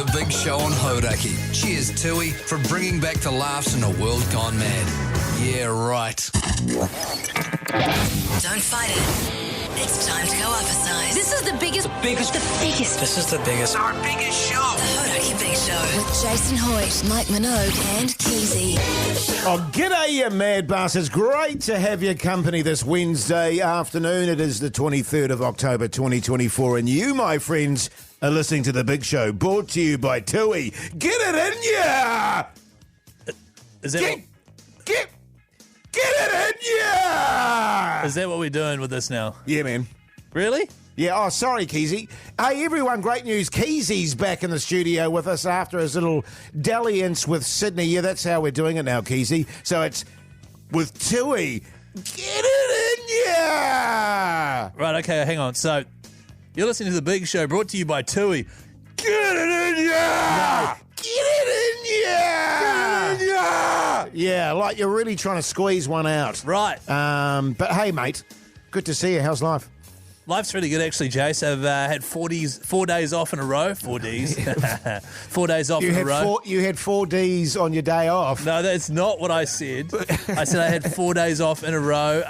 The Big Show on Hauraki. Cheers, Tui, for bringing back the laughs in a world gone mad. Yeah, right. Don't fight it. It's time to go up a size. This is the biggest. This is the biggest. Our biggest show. The Hauraki Big Show. With Jason Hoyt, Mike Minogue and Keyzie. Oh, g'day, you mad bastards. Great to have your company this Wednesday afternoon. It is the 23rd of October, 2024, and you, my friends, are listening to The Big Show, brought to you by Tui. Get it in ya! Is that Get it in ya! Is that what we're doing with this now? Yeah, man. Really? Yeah, oh, sorry, Keyzie. Hey, everyone, great news. Keyzie's back in the studio with us after his little dalliance with Sydney. Yeah, that's how we're doing it now, Keyzie. So it's with Tui. Get it in ya! Right, okay, hang on. So, you're listening to The Big Show, brought to you by Tui. Get it in ya! No. Get it in ya! Get it in ya! Yeah, like you're really trying to squeeze one out. Right. But hey, mate, good to see you. How's life? Life's really good, actually, Jase. I've had 4 days off in a row. 4 Ds. 4 days off in a row. You had 4 Ds on your day off. No, that's not what I said. I said I had 4 days off in a row.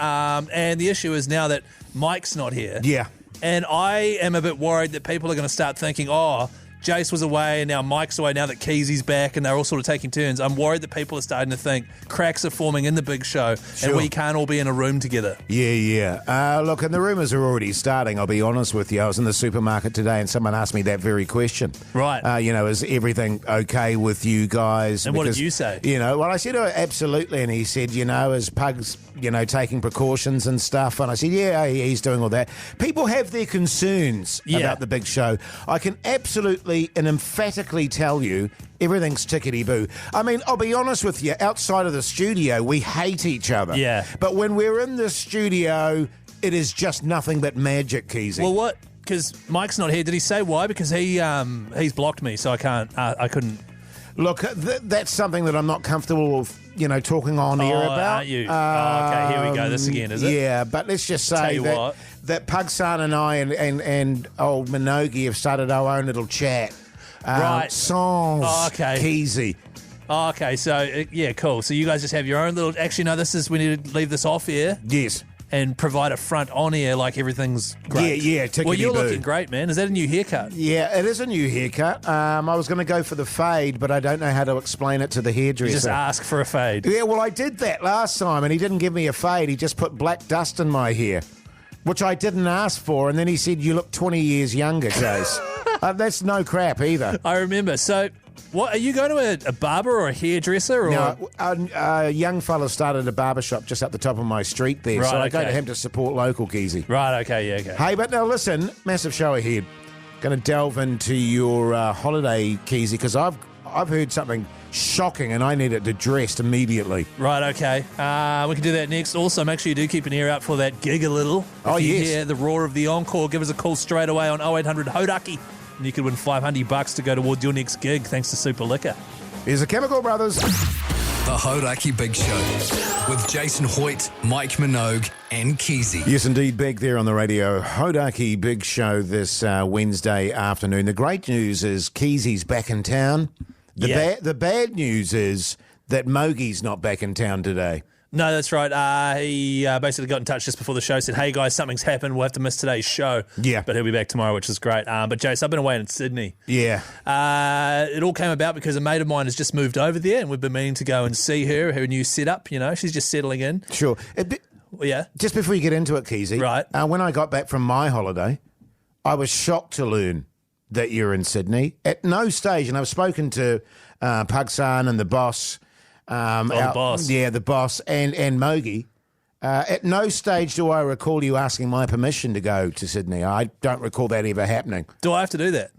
And the issue is now that Mike's not here. Yeah. And I am a bit worried that people are going to start thinking, oh, Jase was away and now Mike's away now that Keyzie's back and they're all sort of taking turns. I'm worried that people are starting to think cracks are forming in the Big Show and we can't all be in a room together. Yeah. Look, and the rumours are already starting, I'll be honest with you. I was in the supermarket today and someone asked me that very question. Right. Is everything okay with you guys? And what did you say? Well, I said, oh, absolutely. And he said, is Pug's, taking precautions and stuff? And I said, yeah, he's doing all that. People have their concerns about the Big Show. I can absolutely and emphatically tell you everything's tickety-boo. I mean, I'll be honest with you, outside of the studio, we hate each other. Yeah. But when we're in the studio, it is just nothing but magic, Keyzie. Well, what? Because Mike's not here. Did he say why? Because he's blocked me, so I can't. I couldn't. Look, that's something that I'm not comfortable with, talking on air about. Aren't you? Okay, here we go. This again, is it? Yeah, but let's just say that Pugson and I and old Minogue have started our own little chat. Right. Sans Keyzie. Okay, so, cool. So you guys just have your own little... Actually, no, we need to leave this off here. Yes. And provide a front on air like everything's great. Yeah, tickety-boo. Well, you're looking great, man. Is that a new haircut? Yeah, it is a new haircut. I was going to go for the fade, but I don't know how to explain it to the hairdresser. You just ask for a fade. Yeah, well, I did that last time, and he didn't give me a fade. He just put black dust in my hair, which I didn't ask for, and then he said, you look 20 years younger, Jase. That's no crap either. I remember. So... What, are you going to a barber or a hairdresser? Or? No, a young fella started a barber shop just up the top of my street there, so I go to him to support local, Keyzie. Right, okay. Hey, but now listen, massive show ahead. Going to delve into your holiday, Keyzie, because I've heard something shocking and I need it addressed immediately. Right, okay. We can do that next. Also, make sure you do keep an ear out for that gig a little. If you hear the roar of the encore, give us a call straight away on 0800 Hauraki. And you could win $500 to go towards your next gig thanks to Super Liquor. Here's the Chemical Brothers. The Hauraki Big Show with Jason Hoyt, Mike Minogue and Keyzie. Yes, indeed, back there on the radio. Hauraki Big Show this Wednesday afternoon. The great news is Keyzie's back in town. The bad news is that Mogie's not back in town today. No, that's right. He basically got in touch just before the show, said, hey, guys, something's happened. We'll have to miss today's show. Yeah. But he'll be back tomorrow, which is great. But, Jase, I've been away in Sydney. Yeah. It all came about because a mate of mine has just moved over there, and we've been meaning to go and see her new setup. She's just settling in. Sure. Yeah. Just before you get into it, Keyzie. Right. When I got back from my holiday, I was shocked to learn that you're in Sydney. At no stage, and I've spoken to Pugsan and the boss... the boss. Yeah, the boss and Mogie. At no stage do I recall you asking my permission to go to Sydney. I don't recall that ever happening. Do I have to do that?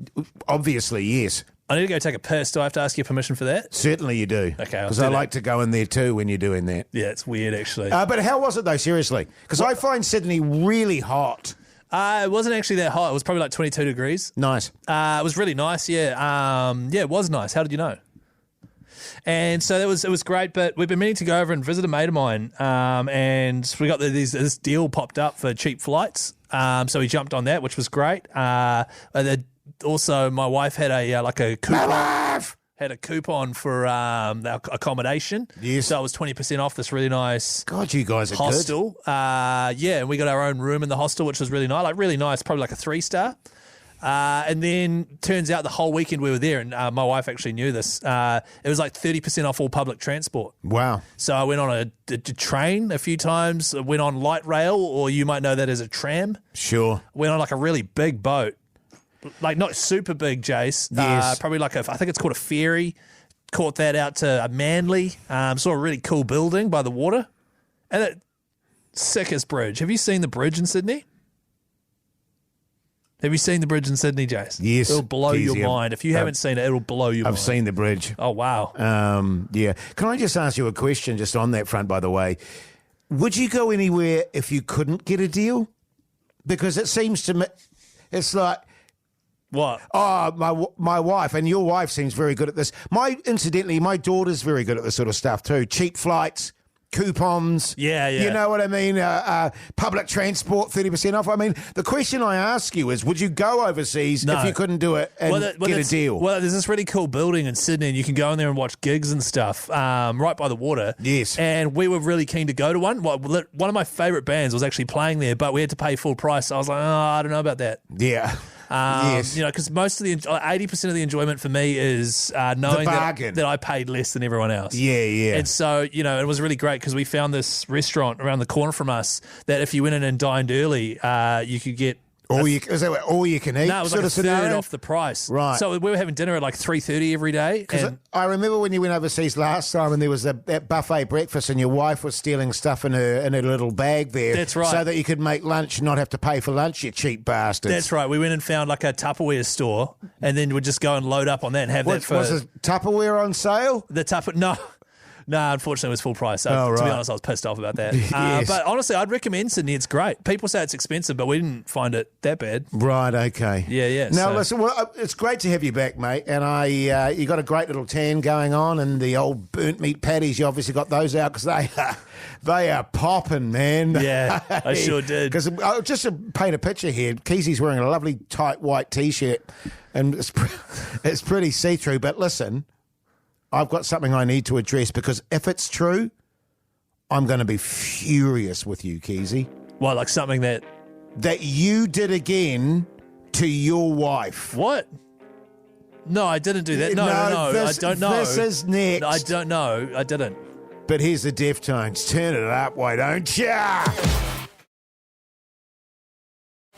Obviously, yes. I need to go take a piss. Do I have to ask your permission for that? Certainly you do. Okay, because I like to go in there too when you're doing that. Yeah, it's weird, actually. But how was it, though, seriously? Because I find Sydney really hot. It wasn't actually that hot. It was probably like 22 degrees. Nice. It was really nice, yeah. It was nice. How did you know? And so it was great, but we've been meaning to go over and visit a mate of mine, and we got this deal popped up for cheap flights. So we jumped on that, which was great. The also, my wife had a coupon. My wife! Had a coupon for our accommodation. Yes. So it was 20% off this really nice God, you guys are hostel. And we got our own room in the hostel, which was really nice. Really nice, probably like a 3-star. And then turns out the whole weekend we were there, and my wife actually knew this. It was like 30% off all public transport. Wow. So I went on a train a few times, went on light rail, or you might know that as a tram. Sure. Went on like a really big boat. Like not super big, Jase. Yes. Probably like I think it's called a ferry. Caught that out to Manly. Saw a really cool building by the water. And it sickest bridge. Have you seen the bridge in Sydney? Have you seen the bridge in Sydney, Jase? Yes. It'll blow Keyzie, your mind. If you haven't seen it, it'll blow your mind. I've seen the bridge. Oh, wow. Yeah. Can I just ask you a question just on that front, by the way? Would you go anywhere if you couldn't get a deal? Because it seems to me, it's like, What? oh, my wife, and your wife seems very good at this. Incidentally, my daughter's very good at this sort of stuff too. Cheap flights, coupons. Yeah. You know what I mean? Public transport, 30% off. I mean, the question I ask you is, would you go overseas if you couldn't do it and get a deal? Well, there's this really cool building in Sydney, and you can go in there and watch gigs and stuff right by the water. Yes. And we were really keen to go to one. Well, one of my favourite bands was actually playing there, but we had to pay full price. So I was like, I don't know about that. Yeah. Yes. You know, because most of 80% of the enjoyment for me is knowing that I paid less than everyone else. Yeah. And so, you know, it was really great because we found this restaurant around the corner from us that if you went in and dined early, you could get is that all you can eat? No, it was like a third off the price. Right. So we were having dinner at like 3:30 every day. Because I remember when you went overseas last time and there was that buffet breakfast and your wife was stealing stuff in her little bag there. That's right. So that you could make lunch and not have to pay for lunch, you cheap bastards. That's right. We went and found like a Tupperware store and then we'd just go and load up on that and have that for... Was the Tupperware on sale? No, unfortunately, it was full price. So, right. To be honest, I was pissed off about that. Yes. But honestly, I'd recommend Sydney. It's great. People say it's expensive, but we didn't find it that bad. Right, okay. Yeah. Now, listen, well, it's great to have you back, mate. And you got a great little tan going on, and the old burnt meat patties, you obviously got those out because they are popping, man. Yeah, I sure did. Because just to paint a picture here, Keizie's wearing a lovely tight white T-shirt, and it's pretty see-through. But listen, I've got something I need to address because if it's true, I'm going to be furious with you, Keyzie. What, like something that you did again to your wife? What? No, I didn't do that. No. I don't know. This is next. I don't know. I didn't. But here's the Deftones. Turn it up, why don't ya?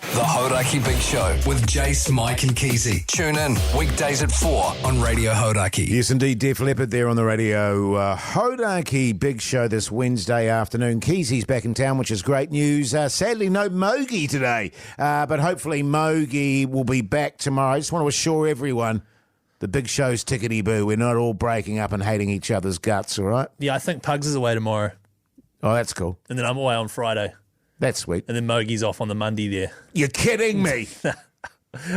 The Hauraki Big Show with Jase, Mike and Keyzie. Tune in weekdays at 4 on Radio Hauraki. Yes, indeed. Def Leppard there on the radio. Hauraki Big Show this Wednesday afternoon. Keyzie's back in town, which is great news. Sadly, no Mogi today, but hopefully Mogi will be back tomorrow. I just want to assure everyone the Big Show's tickety-boo. We're not all breaking up and hating each other's guts, all right? Yeah, I think Pugs is away tomorrow. Oh, that's cool. And then I'm away on Friday. That's sweet. And then Mogi's off on the Monday there. You're kidding me.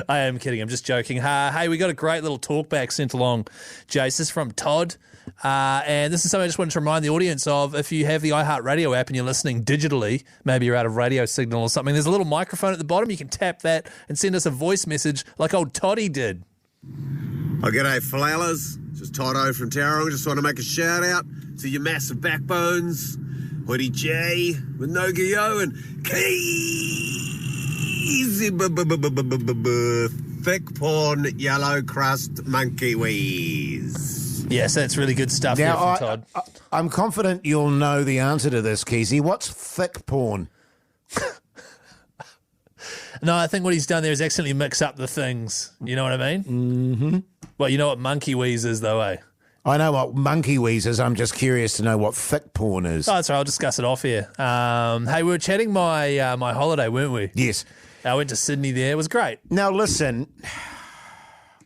I am kidding. I'm just joking. Hey, we got a great little talk back sent along, Jase. This is from Todd. And this is something I just wanted to remind the audience of. If you have the iHeartRadio app and you're listening digitally, maybe you're out of radio signal or something, there's a little microphone at the bottom. You can tap that and send us a voice message like old Toddy did. Oh, g'day, fellas. Just Toto from Tauranga. Just want to make a shout out to your massive backbones. Hoodie J with Nogio and Keyzie thick porn yellow crust monkey wheeze. Yes, that's really good stuff there from Todd. I'm confident you'll know the answer to this, Keyzie. What's thick porn? No, I think what he's done there is accidentally mix up the things. You know what I mean? Mm-hmm. Well, you know what monkey wheeze is though, eh? I know what monkey wheeze is. I'm just curious to know what thick porn is. Oh, that's right. I'll discuss it off here. Hey, we were chatting my holiday, weren't we? Yes. I went to Sydney there. It was great. Now, listen,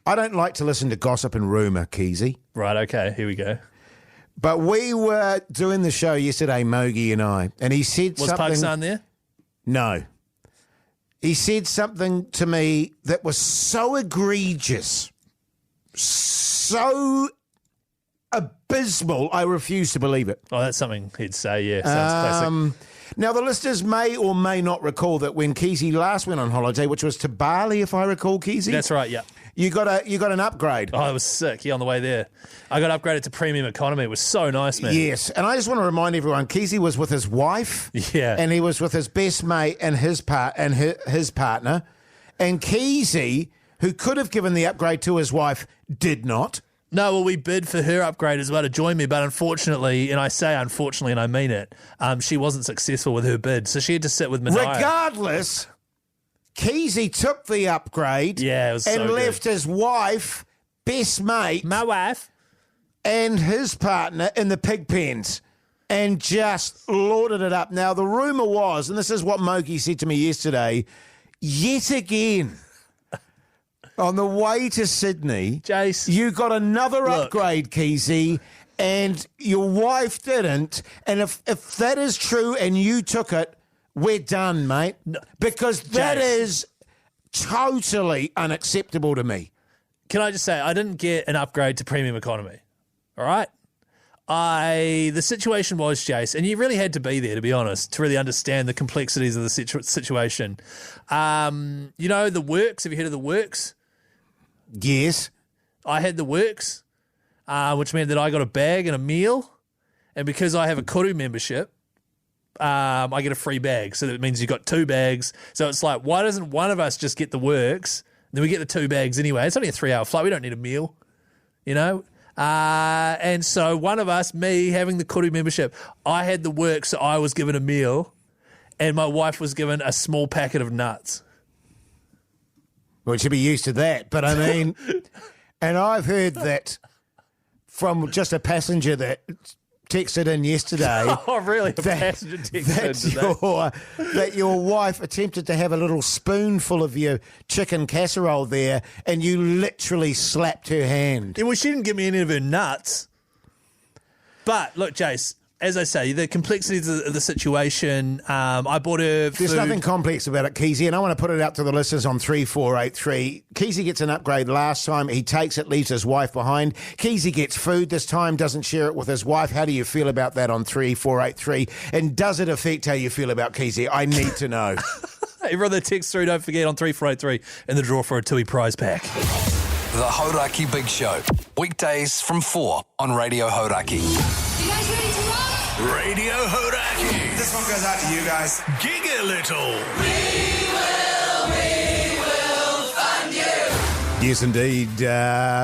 I don't like to listen to gossip and rumour, Keyzie. Right, okay. Here we go. But we were doing the show yesterday, Mogi and I, and he said Was something... Was Pakistan there? No. He said something to me that was so egregious, so abysmal, I refuse to believe it. Oh, that's something he'd say, yeah. Sounds classic. Now, the listeners may or may not recall that when Keyzie last went on holiday, which was to Bali, if I recall, Keyzie. That's right, yeah. You got an upgrade. Oh, it was sick, on the way there. I got upgraded to premium economy. It was so nice, man. Yes, and I just want to remind everyone, Keyzie was with his wife. Yeah. And he was with his best mate and his partner. And Keyzie, who could have given the upgrade to his wife, did not. No, well, we bid for her upgrade as well to join me, but unfortunately, and I say unfortunately and I mean it, she wasn't successful with her bid, so she had to sit with Mania. Regardless, Keyzie took the upgrade Yeah, it was and so left good. his wife, best mate, My wife. and his partner in the pig pens and just lorded it up. Now, the rumour was, and this is what Moki said to me yesterday, yet again, on the way to Sydney, Jase. you got another upgrade, Keyzie, and your wife didn't. And if that is true and you took it, we're done, mate. No, because that Jase. is totally unacceptable to me. Can I just say, I didn't get an upgrade to premium economy, all right? The situation was, Jase, and you really had to be there, to be honest, to really understand the complexities of the situation. You know, the works, have you heard of the works? Yes. I had the works, which meant that I got a bag and a meal, and because I have a kuru membership, I get a free bag. So that means you got 2 bags. So it's like, why doesn't one of us just get the works? Then we get the 2 bags anyway. It's only a 3-hour flight. We don't need a meal, you know? And so one of us, me having the kuru membership, I had the works, so I was given a meal, and my wife was given a small packet of nuts. Well, you should be used to that. But I mean, and I've heard that from just a passenger that texted in yesterday. Oh, really? A passenger texted in that your wife attempted to have a little spoonful of your chicken casserole there, and you literally slapped her hand. Yeah, well, she didn't give me any of her nuts. But look, Jase, as I say, the complexities of the situation, I bought her food. There's nothing complex about it, Keyzie, and I want to put it out to the listeners on 3483. Keyzie gets an upgrade last time. He takes it, leaves his wife behind. Keyzie gets food this time, doesn't share it with his wife. How do you feel about that on 3483? And does it affect how you feel about Keyzie? I need to know. Everyone that texts through, don't forget on 3483 in the draw for a Tui prize pack. The Hauraki Big Show. Weekdays from 4 on Radio Hauraki. You guys ready to rock? Radio Hauraki. This one goes out to you guys. Gig a little. Yes, indeed.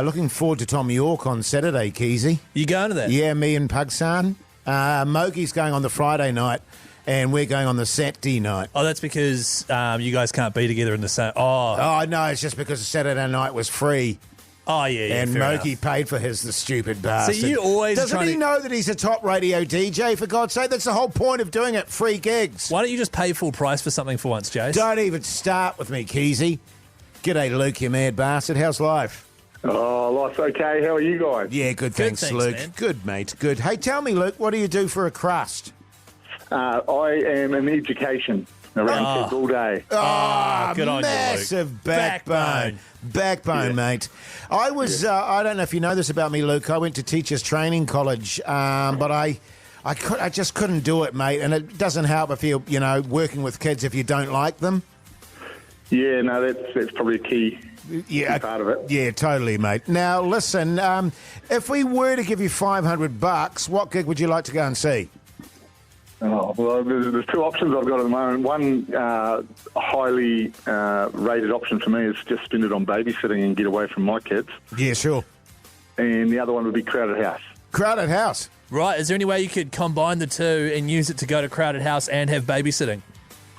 Looking forward to Tom York on Saturday, Keyzie. You going to that? Yeah, me and Pugsan. Mogi's going on the Friday night, and we're going on the Saturday night. Oh, that's because you guys can't be together in the same... Oh, no, it's just because the Saturday night was free. Oh, yeah, And fair Mogi enough. paid for his, the stupid bastard. So you always Doesn't trying he to... know that he's a top radio DJ, for God's sake? That's the whole point of doing it, free gigs. Why don't you just pay full price for something for once, Jase? Don't even start with me, Keyzie. G'day, Luke, you mad bastard. How's life? Oh, life's okay. How are you guys? Yeah, good, thanks, Luke. man. Good, mate, good. Hey, tell me, Luke, what do you do for a crust? I am in education around kids all day. good on you, Luke. Massive backbone, mate. I was, I don't know if you know this about me, Luke. I went to Teachers Training College, but I just couldn't do it, mate. And it doesn't help if you're, working with kids if you don't like them. Yeah, no, that's probably a key part of it. Yeah, totally, mate. Now, listen, if we were to give you $500, what gig would you like to go and see? Oh, well, there's 2 options I've got at the moment. One highly rated option for me is just spend it on babysitting and get away from my kids. Yeah, sure. And the other one would be Crowded House. Crowded House. Right, is there any way you could combine the two and use it to go to Crowded House and have babysitting?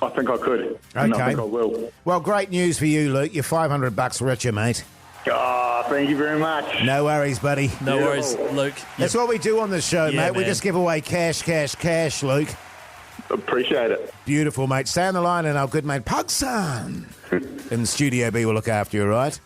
I think I could. And I think I will. Well, great news for you, Luke. You're $500 richer, mate. Oh, thank you very much. No worries, buddy. No worries, Luke. That's what we do on this show, Yeah, mate. We man. just give away cash, Luke. Appreciate it. Beautiful, mate. Stay on the line and our good mate Pugsan in Studio B will look after you, all right?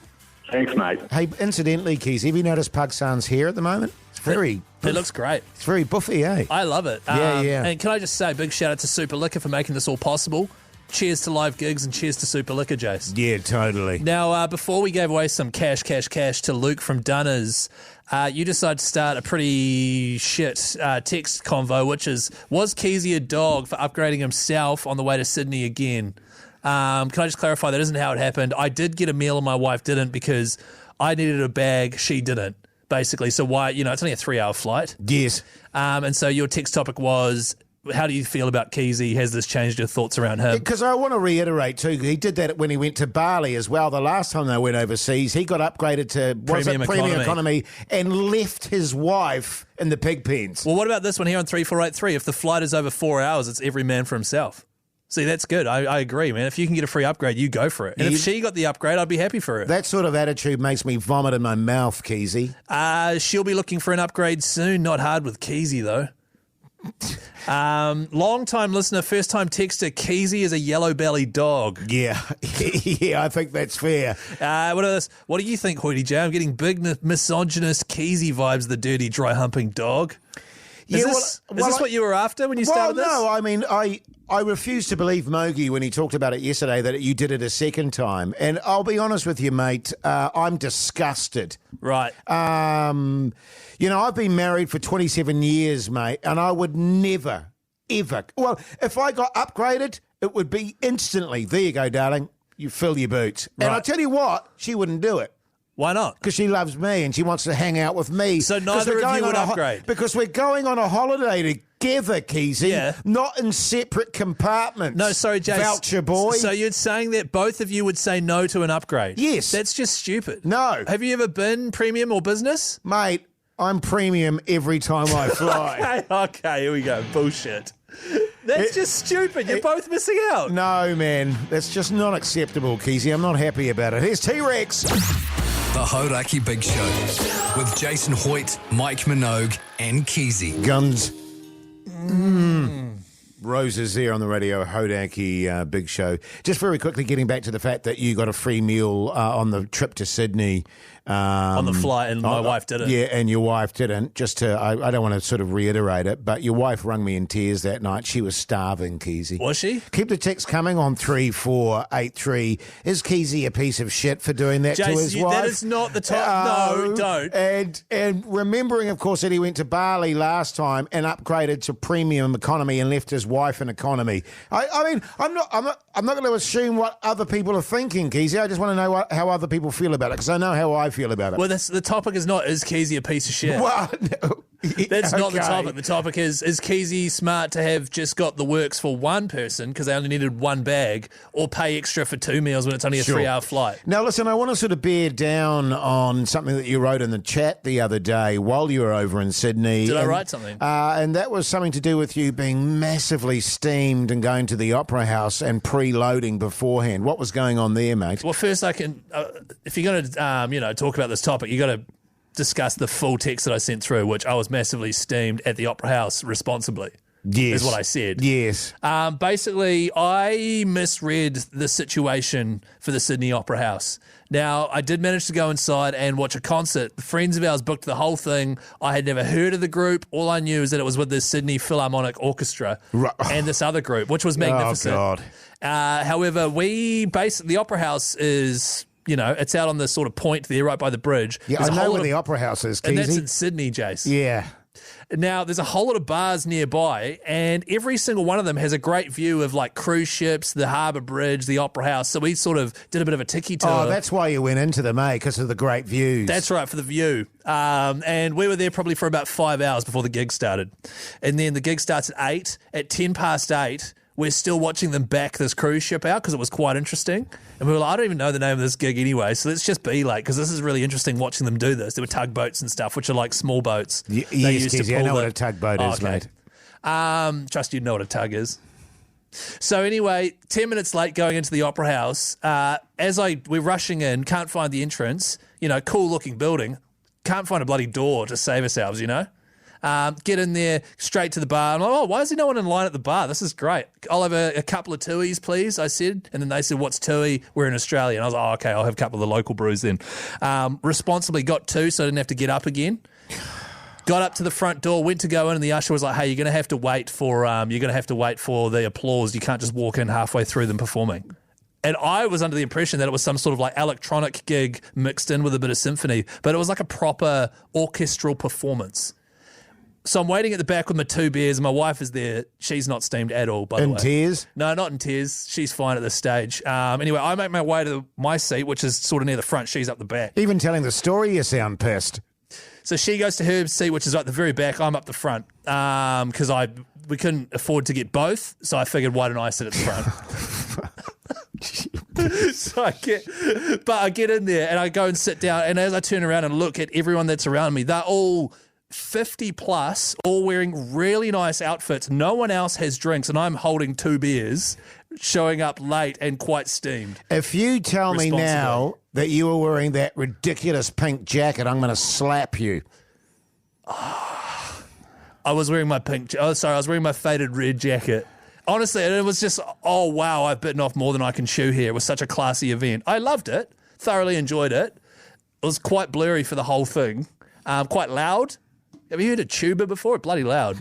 Thanks, mate. Hey, incidentally, Keys, have you noticed Pugsan's hair at the moment? It's very... It looks great. It's very buffy, eh? I love it. Yeah. And can I just say a big shout out to Super Liquor for making this all possible. cheers to live gigs and cheers to Super Liquor, Jase. Yeah, totally. Now, before we gave away some cash to Luke from Dunners, you decided to start a pretty shit text convo, which is, was Keyzie a dog for upgrading himself on the way to Sydney again? Can I just clarify, that isn't how it happened. I did get a meal and my wife didn't because I needed a bag, she didn't, basically. So why, it's only a 3-hour flight. Yes. And so your text topic was, how do you feel about Keyzie? Has this changed your thoughts around him? Because I want to reiterate too, he did that when he went to Bali as well. The last time they went overseas, he got upgraded to premium economy and left his wife in the pig pens. Well, what about this one here on 3483? If the flight is over 4 hours, it's every man for himself. See, that's good. I agree, man. If you can get a free upgrade, you go for it. And if she got the upgrade, I'd be happy for her. That sort of attitude makes me vomit in my mouth, Keyzie. She'll be looking for an upgrade soon. Not hard with Keyzie, though. Long-time listener, first-time texter, Keyzie is a yellow-bellied dog. Yeah, yeah, I think that's fair. What do you think, Hoity J? I'm getting big misogynist Keyzie vibes, the dirty, dry-humping dog. Is this what you were after when you started this? Well, no, I mean, I refuse to believe Mogi when he talked about it yesterday that you did it a second time. And I'll be honest with you, mate, I'm disgusted. Right. I've been married for 27 years, mate, and I would never, ever... Well, if I got upgraded, it would be instantly, there you go, darling, you fill your boots. Right. And I tell you what, she wouldn't do it. Why not? Because she loves me and she wants to hang out with me. So neither of you would upgrade? Because we're going on a holiday together, Keyzie, not in separate compartments. No, sorry, Jase. Voucher boy. So you're saying that both of you would say no to an upgrade? Yes. That's just stupid. No. Have you ever been premium or business? Mate, I'm premium every time I fly. Okay, here we go. Bullshit. That's just stupid. You're both missing out. No, man. That's just not acceptable, Keyzie. I'm not happy about it. Here's T-Rex. The Hauraki Big Show with Jason Hoyt, Mike Minogue and Keyzie. Guns. Roses there on the radio, Hauraki Big Show. Just very quickly getting back to the fact that you got a free meal on the trip to Sydney. On the flight, and my wife didn't. Yeah, and your wife didn't. I don't want to sort of reiterate it, but your wife rung me in tears that night. She was starving, Keyzie. Was she? Keep the text coming on 3483. Is Keyzie a piece of shit for doing that to his wife? That is not the time. No, don't. And remembering, of course, that he went to Bali last time and upgraded to premium economy and left his wife in economy. I mean, I'm not going to assume what other people are thinking, Keyzie. I just want to know how other people feel about it, because I know how I feel about it. Well, the topic is not, is Keyzie a piece of shit? Well, no. That's not the topic. The topic is Keyzie smart to have just got the works for one person because they only needed one bag, or pay extra for 2 meals when it's only a 3-hour flight? Now, listen, I want to sort of bear down on something that you wrote in the chat the other day while you were over in Sydney. Did I write something? And that was something to do with you being massively steamed and going to the Opera House and preloading beforehand. What was going on there, mate? Well, first I can, if you're going to, talk about this topic, you got to discuss the full text that I sent through, which I was massively steamed at the Opera House responsibly. Yes. Is what I said. Yes. Basically, I misread the situation for the Sydney Opera House. Now, I did manage to go inside and watch a concert. Friends of ours booked the whole thing. I had never heard of the group. All I knew is that it was with the Sydney Philharmonic Orchestra and this other group, which was magnificent. Oh, God. However, the Opera House is... it's out on the sort of point there, right by the bridge. Yeah, I know where the Opera House is, Keyzie. And that's in Sydney, Jase. Yeah. Now, there's a whole lot of bars nearby, and every single one of them has a great view of, like, cruise ships, the harbour bridge, the Opera House. So we sort of did a bit of a tiki tour. Oh, that's why you went into them, because of the great views. That's right, for the view. And we were there probably for about 5 hours before the gig started. And then the gig starts at 8. At 10 past 8... we're still watching them back this cruise ship out because it was quite interesting. And we were like, I don't even know the name of this gig anyway, so let's just be like, because this is really interesting watching them do this. There were tugboats and stuff, which are like small boats. Yes, Keyzie, I know what a tugboat is, okay. Mate. Trust you know what a tug is. So anyway, 10 minutes late going into the Opera House, we're rushing in, can't find the entrance, cool looking building, can't find a bloody door to save ourselves, Get in there, straight to the bar. I'm like, oh, why is there no one in line at the bar? This is great. I'll have a couple of Tui's, please, I said. And then they said, what's Tui? We're in Australia. And I was like, oh, okay, I'll have a couple of the local brews then. Responsibly got 2, so I didn't have to get up again. Got up to the front door, went to go in, and the usher was like, "Hey, you're going to have to wait for the applause. You can't just walk in halfway through them performing." And I was under the impression that it was some sort of like electronic gig mixed in with a bit of symphony, but it was like a proper orchestral performance. So I'm waiting at the back with my 2 beers, and my wife is there. She's not steamed at all, by the way. In tears? No, not in tears. She's fine at this stage. Anyway, I make my way to my seat, which is sort of near the front. She's up the back. Even telling the story, you sound pissed. So she goes to her seat, which is at the very back. I'm up the front because we couldn't afford to get both. So I figured, why don't I sit at the front? So I get in there and I go and sit down. And as I turn around and look at everyone that's around me, they're all 50 plus, all wearing really nice outfits. No one else has drinks, and I'm holding 2 beers, showing up late and quite steamed. If you tell me now that you were wearing that ridiculous pink jacket, I'm going to slap you. I was wearing my I was wearing my faded red jacket. Honestly, and it was just, oh wow, I've bitten off more than I can chew here. It was such a classy event. I loved it, thoroughly enjoyed it. It was quite blurry for the whole thing, quite loud. Have you heard a tuba before? It's bloody loud.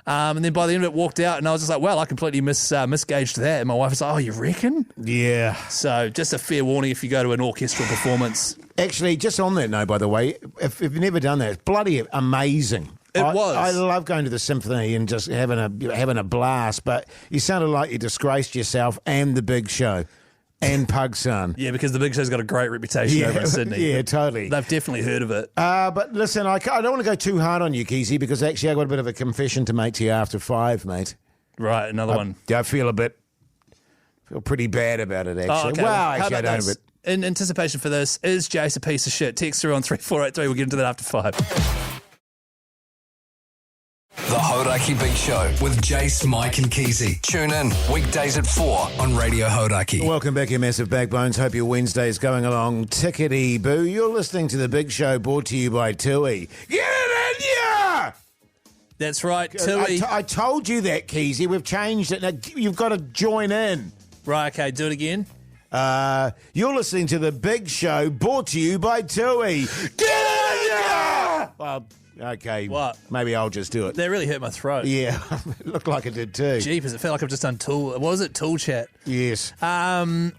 And then by the end of it, walked out, and I was just like, well, I completely misgauged that. And my wife was like, oh, you reckon? Yeah. So just a fair warning if you go to an orchestral performance. Actually, just on that note, by the way, if you've never done that, it's bloody amazing. It was. I love going to the symphony and just having a blast, but you sounded like you disgraced yourself and the Big Show. And Pug Son. Yeah, because the Big Show's got a great reputation over in Sydney. Yeah, totally. They've definitely heard of it. But listen, I don't want to go too hard on you, Keyzie, because actually I've got a bit of a confession to make to you after 5, mate. Right, another one. I feel pretty bad about it, actually. Oh, okay. Well, How actually, I about don't. this? In anticipation for this, is Jase a piece of shit? Text through on 3483. We'll get into that after 5. The Hauraki Big Show with Jase, Mike and Keyzie. Tune in weekdays at 4 on Radio Hauraki. Welcome back, you massive backbones. Hope your Wednesday's going along tickety-boo. You're listening to The Big Show, brought to you by Tui. Get it in ya! That's right, Tui. I told you that, Keyzie. We've changed it. Now, you've got to join in. Right, okay, do it again. You're listening to The Big Show, brought to you by Tui. Get it in ya! Well, okay. What? Maybe I'll just do it. That really hurt my throat. Yeah, it looked like it did too. Jeepers, it felt like I've just done Tool. What was it? Tool Chat. Yes.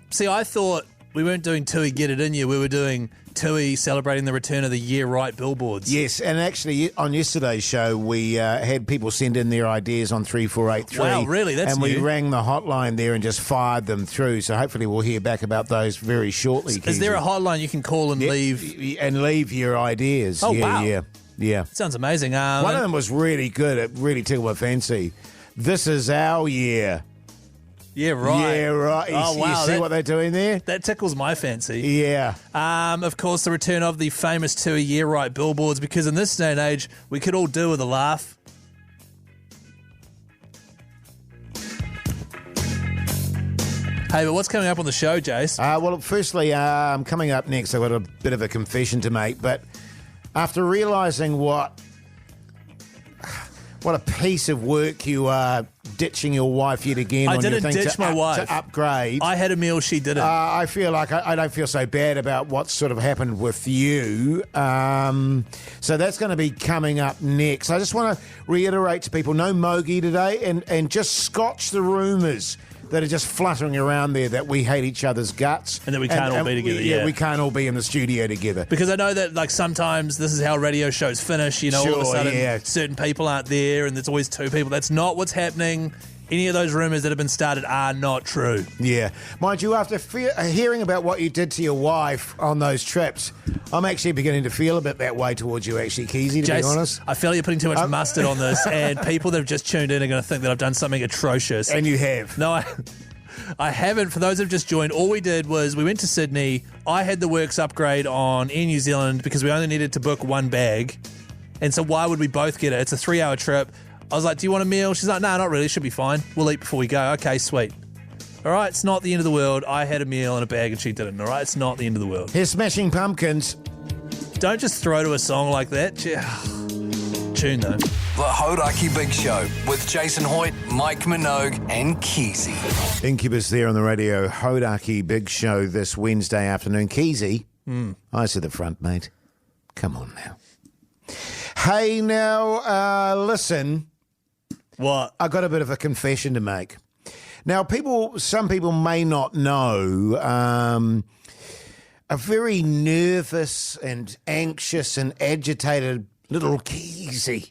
See, I thought we weren't doing Tui Get It In You. We were doing Tui celebrating the return of the Year Right billboards. Yes, and actually on yesterday's show we had people send in their ideas on 3483. Wow, really? That's and we new. rang the hotline there and just fired them through. So hopefully we'll hear back about those very shortly. Is there a hotline you can call and leave? And leave your ideas. Oh, yeah, wow. Yeah. Sounds amazing. One of them was really good. It really tickled my fancy. This is our year. Yeah, right. Yeah, right. Oh, wow. You see what they're doing there? That tickles my fancy. Yeah. Of course, the return of the famous Tui Year Right billboards, because in this day and age, we could all do with a laugh. Hey, but what's coming up on the show, Jase? Well, firstly, coming up next, I've got a bit of a confession to make, but after realising what a piece of work you are ditching your wife yet again I on your didn't thing ditch my wife. to upgrade. I had a meal, she didn't. I feel like I don't feel so bad about what sort of happened with you. So that's going to be coming up next. I just want to reiterate to people, no Mogi today, and just scotch the rumours that are just fluttering around there that we hate each other's guts. And that we can't all be together, yeah. We can't all be in the studio together. Because I know that, like, sometimes this is how radio shows finish. You know, all of a sudden, certain people aren't there, and there's always 2 people. That's not what's happening. Any of those rumours that have been started are not true. Yeah. Mind you, after hearing about what you did to your wife on those trips, I'm actually beginning to feel a bit that way towards you, actually, Keyzie, to Jase, be honest. I feel you're putting too much mustard on this, and people that have just tuned in are going to think that I've done something atrocious. And you have. No, I haven't. For those who've just joined, all we did was we went to Sydney. I had the works upgrade on Air New Zealand because we only needed to book 1 bag. And so why would we both get it? It's a 3-hour trip. I was like, do you want a meal? She's like, no, not really. Should be fine. We'll eat before we go. Okay, sweet. All right, it's not the end of the world. I had a meal and a bag and she didn't. All right, it's not the end of the world. Here's Smashing Pumpkins. Don't just throw to a song like that. Tune, though. The Hauraki Big Show with Jason Hoyt, Mike Minogue and Keyzie. Incubus there on the radio. Hauraki Big Show this Wednesday afternoon. Keyzie, eyes to the front, mate. Come on now. Hey, now, listen. What? I got a bit of a confession to make. Now, some people may not know, a very nervous and anxious and agitated little Keyzie.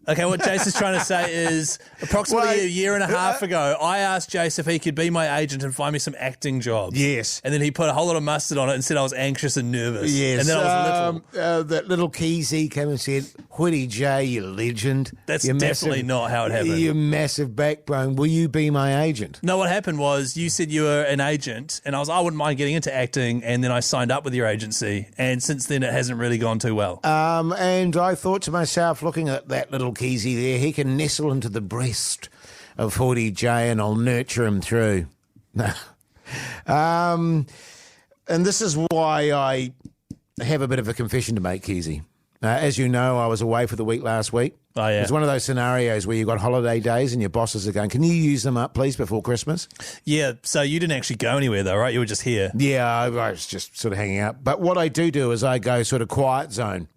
Okay, what Jase is trying to say is approximately a year and a half ago, I asked Jase if he could be my agent and find me some acting jobs. Yes. And then he put a whole lot of mustard on it and said I was anxious and nervous. Yes. And then I was little. That little Keyzie came and said, Hoodie J, you legend. That's definitely not how it happened. You massive backbone. Will you be my agent? No, what happened was you said you were an agent and I wouldn't mind getting into acting, and then I signed up with your agency, and since then it hasn't really gone too well. And I thought to myself, looking at that little Keyzie there, he can nestle into the breast of Hoodie J and I'll nurture him through. And this is why I have a bit of a confession to make, Keyzie. As you know, I was away for the week last week. Oh, yeah. It's one of those scenarios where you've got holiday days and your bosses are going, can you use them up, please, before Christmas? Yeah, so you didn't actually go anywhere though, right? You were just here. Yeah, I was just sort of hanging out. But what I do is I go sort of quiet zone.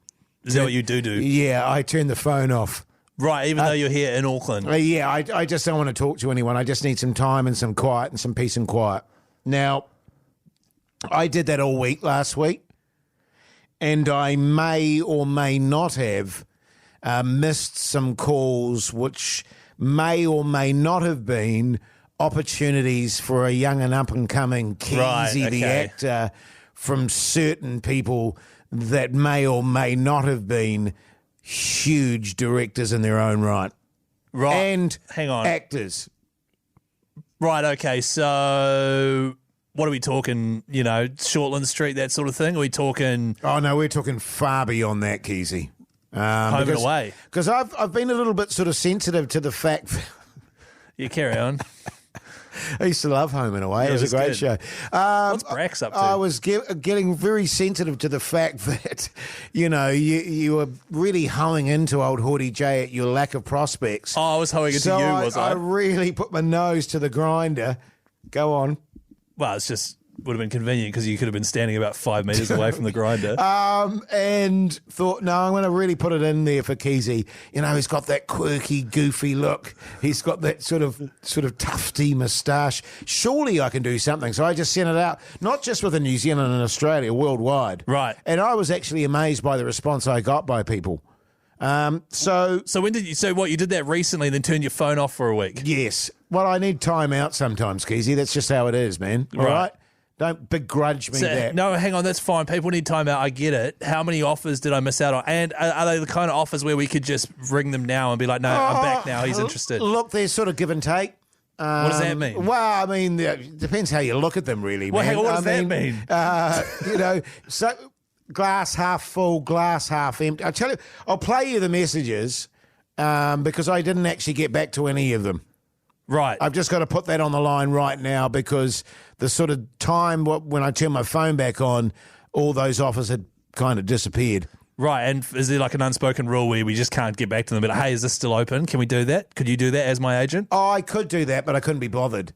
Is that what you do? Yeah, I turn the phone off. Right, even though you're here in Auckland. Yeah, I just don't want to talk to anyone. I just need some time and some quiet and some peace and quiet. Now, I did that all week last week, and I may or may not have missed some calls which may or may not have been opportunities for a young and up-and-coming Keyzie, the actor, from certain people that may or may not have been huge directors in their own right. Right. And hang on. actors. Right, okay, so what are we talking, Shortland Street, that sort of thing? Are we talking... Oh, no, we're talking far beyond that, Keyzie. Home and Away? Because I've been a little bit sort of sensitive to the fact that... You carry on. I used to love Home and Away. Yeah, it was a great show. What's Brax up to? I was getting very sensitive to the fact that, you were really hoeing into old Hoodie J at your lack of prospects. Oh, I was hoeing into you, was I? I really put my nose to the grinder. Go on. Well, it's just would have been convenient because you could have been standing about 5 metres away from the grinder. And thought, no, I'm going to really put it in there for Keyzie. He's got that quirky, goofy look. He's got that sort of tufty moustache. Surely I can do something. So I just sent it out, not just within New Zealand and Australia, worldwide. Right. And I was actually amazed by the response I got by people. So when did you? So what? You did that recently, and then turned your phone off for a week? Yes. Well, I need time out sometimes, Keyzie. That's just how it is, man. All right? Don't begrudge me that. No, hang on, that's fine. People need time out. I get it. How many offers did I miss out on? And are they the kind of offers where we could just ring them now and be like, no, I'm back now, he's interested? Look, there's sort of give and take. What does that mean? Well, I mean, it depends how you look at them, really, Well, man. hang on, what does that mean? So glass half full, glass half empty. I tell you, I'll play you the messages because I didn't actually get back to any of them. Right. I've just got to put that on the line right now because the sort of time when I turn my phone back on, all those offers had kind of disappeared. Right, and is there like an unspoken rule where we just can't get back to them? But hey, is this still open? Can we do that? Could you do that as my agent? Oh, I could do that, but I couldn't be bothered.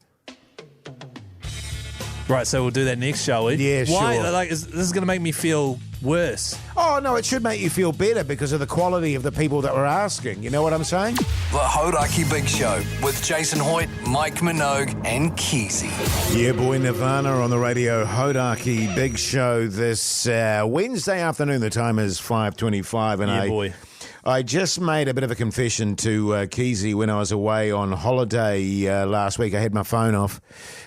Right, so we'll do that next, shall we? Yeah, Why? sure. This is going to make me feel worse. Oh, no, it should make you feel better because of the quality of the people that were asking. You know what I'm saying? The Hauraki Big Show with Jason Hoyt, Mike Minogue, and Keyzie. Yeah, boy, Nirvana on the radio. Hauraki Big Show this Wednesday afternoon. The time is 5:25, and Yeah, boy. I just made a bit of a confession to Keyzie when I was away on holiday last week. I had my phone off,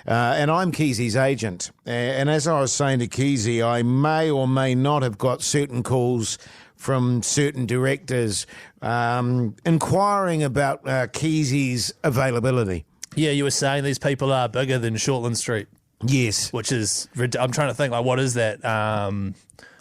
and I'm Keyzie's agent. And as I was saying to Keyzie, I may or may not have got certain calls from certain directors inquiring about Keyzie's availability. Yeah, you were saying these people are bigger than Shortland Street. Yes. Which is, I'm trying to think, like, what is that?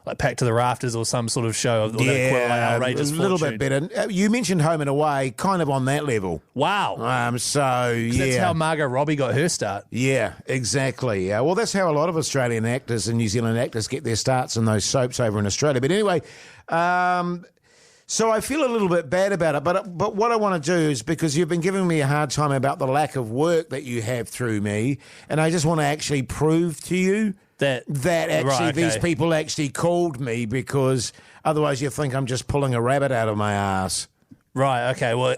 Like Packed to the Rafters or some sort of show of outrageous a little fortune. bit better. You mentioned Home and Away, kind of on that level. Wow. That's how Margot Robbie got her start. Yeah, exactly. Well, that's how a lot of Australian actors and New Zealand actors get their starts in those soaps over in Australia. But anyway, so I feel a little bit bad about it. But what I want to do is, because you've been giving me a hard time about the lack of work that you have through me, and I just want to actually prove to you that actually these people actually called me, because otherwise you think I'm just pulling a rabbit out of my ass. Right, okay. Well,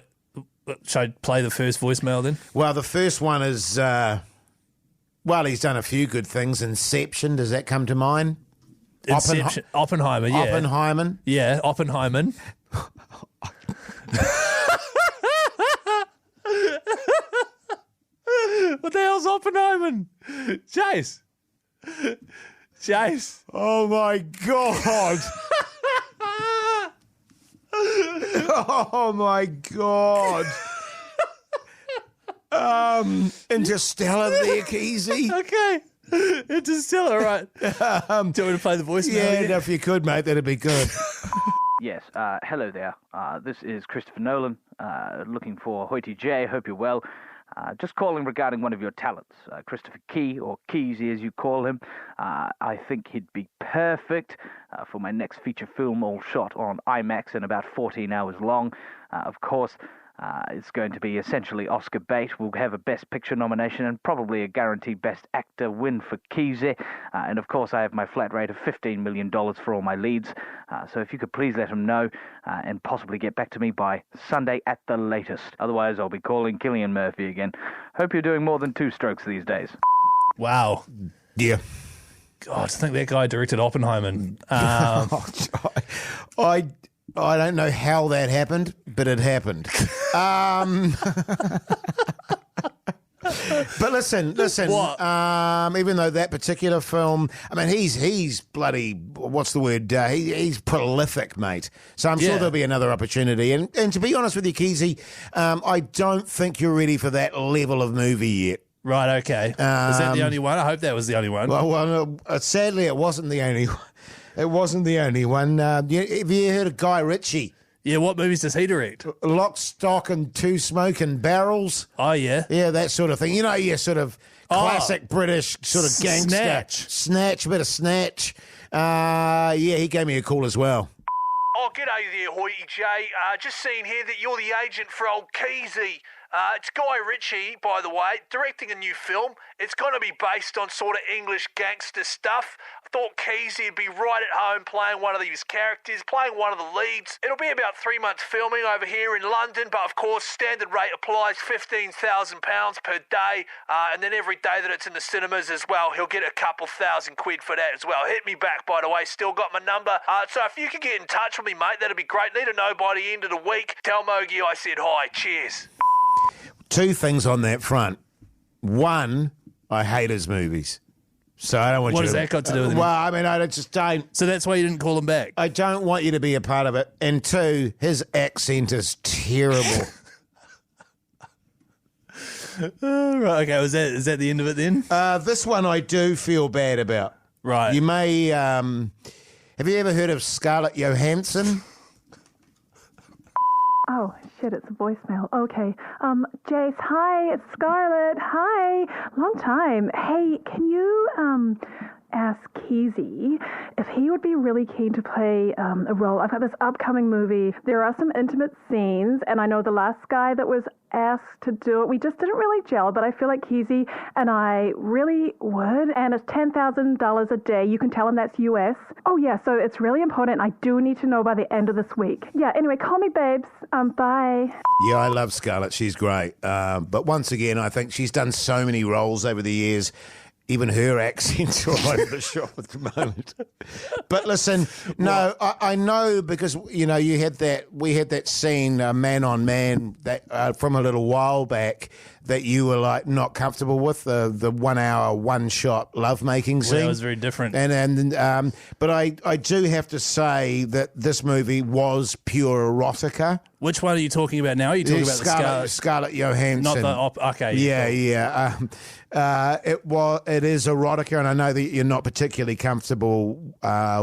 should I play the first voicemail then? Well, the first one is, he's done a few good things. Inception, does that come to mind? Oppenheimer, yeah. Oppenheimer. Yeah, Oppenheimer. What the hell's Oppenheimer? Jase. Oh, my God. Oh, my God. Interstellar there, Keyzie. Okay. Interstellar, right. Do you want me to play the voicemail? Yeah, if you could, mate, that'd be good. Yes, hello there. This is Christopher Nolan, looking for Hoity J. Hope you're well. Just calling regarding one of your talents, Christopher Key, or Keyzie as you call him. I think he'd be perfect for my next feature film, all shot on IMAX and about 14 hours long. Of course, it's going to be essentially Oscar bait. We'll have a Best Picture nomination and probably a guaranteed Best Actor win for Keyzie. And of course, I have my flat rate of $15 million for all my leads. So if you could please let him know and possibly get back to me by Sunday at the latest. Otherwise, I'll be calling Cillian Murphy again. Hope you're doing more than 2 strokes these days. Wow. Yeah. God, I think that guy directed Oppenheimer. I don't know how that happened, but it happened. But listen. What? Even though that particular film, I mean, he's bloody, what's the word? He's prolific, mate. So I'm sure there'll be another opportunity. And to be honest with you, Keyzie, I don't think you're ready for that level of movie yet. Right, okay. Is that the only one? I hope that was the only one. Well, sadly, it wasn't the only one. It wasn't the only one. Have you heard of Guy Ritchie? Yeah, what movies does he direct? Lock, Stock and Two Smoking Barrels. Oh, yeah. Yeah, that sort of thing. You know, your sort of classic British sort of gangster. Snatch, a bit of Snatch. He gave me a call as well. Oh, g'day there, Hoity J. Just seeing here that you're the agent for old Keyzie. It's Guy Ritchie, by the way, directing a new film. It's going to be based on sort of English gangster stuff. I thought Keyzie would be right at home playing one of these characters, playing one of the leads. It'll be about 3 months filming over here in London, but of course, standard rate applies, £15,000 per day, and then every day that it's in the cinemas as well, he'll get a couple £1,000 for that as well. Hit me back, by the way, still got my number. So if you could get in touch with me, mate, that'd be great. Need to know by the end of the week. Tell Mogi I said hi. Cheers. 2 things on that front. One, I hate his movies. So I don't want What you has to... that got to do with it? Well, I mean, I just don't... So that's why you didn't call him back? I don't want you to be a part of it. And 2, his accent is terrible. Right, okay. Is that the end of it then? This one I do feel bad about. Right. You may... have you ever heard of Scarlett Johansson? Oh, shit, it's a voicemail. Okay. Jase, hi, it's Scarlett. Hi. Long time. Hey, can you ask Keyzie if he would be really keen to play a role? I've got this upcoming movie. There are some intimate scenes, and I know the last guy that was asked to do it, we just didn't really gel, but I feel like Keyzie and I really would, and it's $10,000 a day. You can tell him that's US. Oh, yeah, so it's really important. I do need to know by the end of this week. Yeah, anyway, call me babes. Bye. Yeah, I love Scarlett. She's great. But once again, I think she's done so many roles over the years. Even her accent's all over the shop at the moment. But listen, no, I know because, you know, we had that scene, Man on Man, that from a little while back that you were like not comfortable with, the 1 hour, one shot lovemaking scene. Well, that was very different. But I do have to say that this movie was pure erotica. Which one are you talking about now? Are you talking about the Scarlett Johansson? Not the okay. Yeah, cool. It is erotica, and I know that you're not particularly comfortable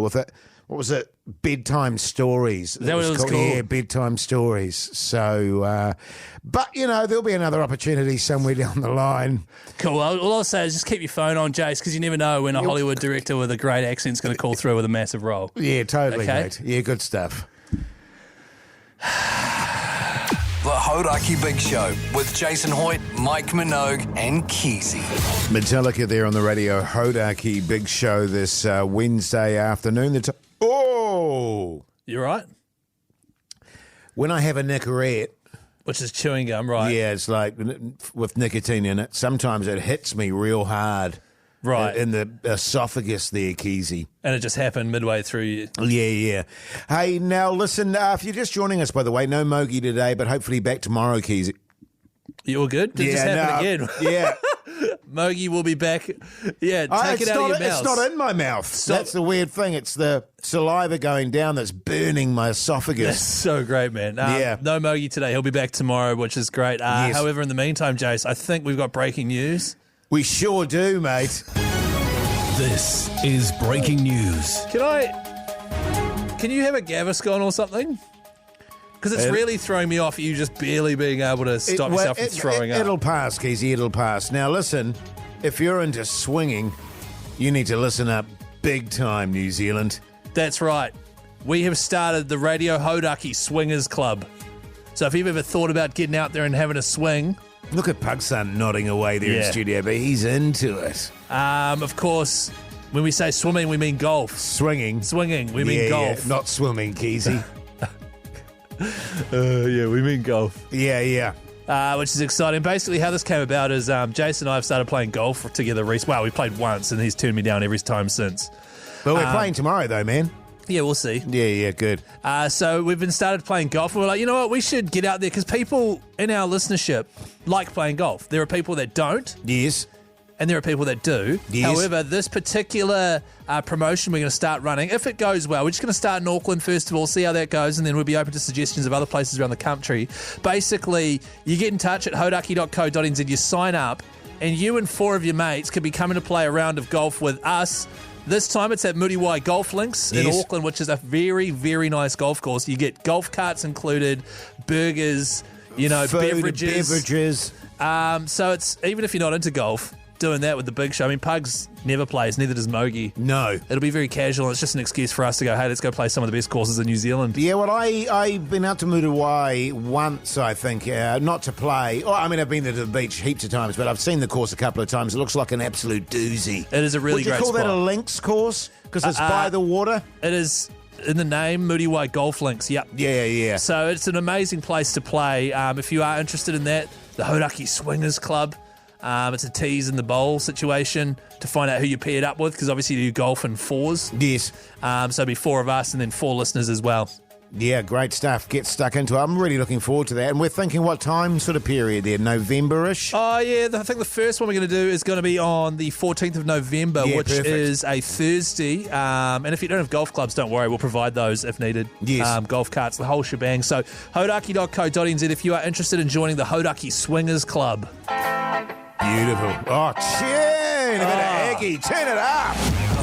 with it. What was it? Bedtime Stories. Is that what it was called? Yeah, Bedtime Stories. So, but you know, there'll be another opportunity somewhere down the line. Cool. All I'll say is just keep your phone on, Jase, because you never know when a Hollywood director with a great accent's going to call through with a massive role. Yeah, totally, Okay? mate. Yeah, good stuff. The Hauraki Big Show with Jason Hoyt, Mike Minogue, and Keyzie. Metallica there on the radio, Hauraki Big Show this Wednesday afternoon. Oh! You right? When I have a Nicorette, which is chewing gum, right? Yeah, it's like with nicotine in it. Sometimes it hits me real hard. Right. In the esophagus there, Keyzie. And it just happened midway through you. Yeah. Hey, now listen, if you're just joining us, by the way, no Mogi today, but hopefully back tomorrow, Keyzie. You all good? Did it just happen again? Yeah. Mogi will be back. Yeah, take it out of your mouth. It's not in my mouth. That's the weird thing. It's the saliva going down that's burning my esophagus. That's so great, man. Yeah. No Mogi today. He'll be back tomorrow, which is great. Yes. However, in the meantime, Jase, I think we've got breaking news. We sure do, mate. This is breaking news. Can you have a Gaviscon or something? Because it's really throwing me off you just barely being able to stop yourself from throwing up. It'll pass, Keyzie, it'll pass. Now listen, if you're into swinging, you need to listen up big time, New Zealand. That's right. We have started the Radio Hauraki Swingers Club. So if you've ever thought about getting out there and having a swing... Look at Pugson nodding away there in studio, but he's into it. Of course, when we say swimming, we mean golf. Swinging, we mean golf. Yeah, not swimming, Keyzie. We mean golf. Yeah. Which is exciting. Basically, how this came about is Jason and I have started playing golf together recently. Well, we played once, and he's turned me down every time since. But we're playing tomorrow, though, man. Yeah, we'll see. Yeah, good. So we've started playing golf, and we're like, you know what, we should get out there, because people in our listenership like playing golf. There are people that don't. Yes. And there are people that do. Yes. However, this particular promotion we're going to start running, if it goes well, we're just going to start in Auckland first of all, see how that goes, and then we'll be open to suggestions of other places around the country. Basically, you get in touch at hauraki.co.nz, you sign up, and you and 4 of your mates could be coming to play a round of golf with us. This time it's at Muriwai Golf Links in Auckland, which is a very, very nice golf course. You get golf carts included, burgers, food, beverages. So it's, even if you're not into golf, doing that with the big show. I mean, Pugs never plays, neither does Mogi. No. It'll be very casual. It's just an excuse for us to go, hey, let's go play some of the best courses in New Zealand. Yeah, well, I've been out to Muriwai once, I think, not to play. Oh, I mean, I've been there to the beach heaps of times, but I've seen the course a couple of times. It looks like an absolute doozy. It is a really great spot. Would you call that a links course? Because it's by the water? It is in the name, Muriwai Golf Links, yep. Yeah. So it's an amazing place to play. If you are interested in that, the Hauraki Swingers Club. It's a tease in the bowl situation to find out who you paired up with, because obviously you do golf in 4s. Yes. So it'll be 4 of us and then 4 listeners as well. Yeah, great stuff. Get stuck into it. I'm really looking forward to that. And we're thinking what time sort of period there? November-ish? Oh, yeah. I think the first one we're going to do is going to be on the 14th of November, which is a Thursday. And if you don't have golf clubs, don't worry. We'll provide those if needed. Yes. Golf carts, the whole shebang. So hauraki.co.nz if you are interested in joining the Hauraki Swingers Club. Beautiful. Oh, tune! A bit of Aggie. Turn it up.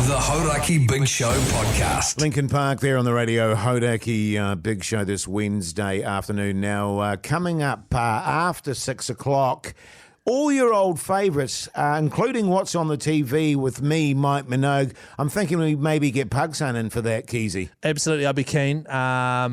The Hauraki Big Show podcast. Lincoln Park there on the radio. Hauraki Big Show this Wednesday afternoon. Now, coming up after 6 o'clock, all your old favourites, including what's on the TV with me, Mike Minogue. I'm thinking we maybe get Pugson in for that, Keyzie. Absolutely, I'd be keen.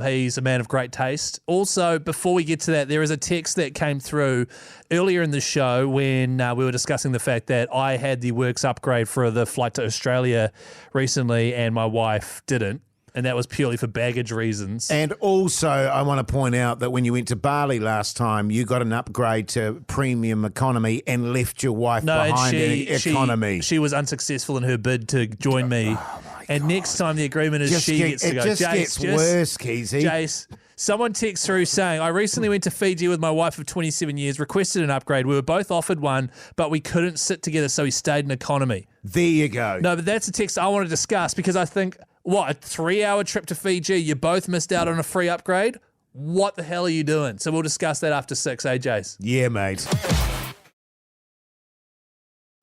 He's a man of great taste. Also, before we get to that, there is a text that came through earlier in the show when we were discussing the fact that I had the works upgrade for the flight to Australia recently and my wife didn't. And that was purely for baggage reasons. And also, I want to point out that when you went to Bali last time, you got an upgrade to premium economy and left your wife behind in economy. She was unsuccessful in her bid to join me. And next time the agreement is she gets to go. It just gets worse, Keyzie. Jase, someone texts through saying, I recently went to Fiji with my wife of 27 years, requested an upgrade. We were both offered one, but we couldn't sit together, so we stayed in economy. There you go. No, but that's a text I want to discuss, because I think, what, a 3-hour trip to Fiji, you both missed out on a free upgrade? What the hell are you doing? So we'll discuss that after 6, eh, Jase? Yeah, mate.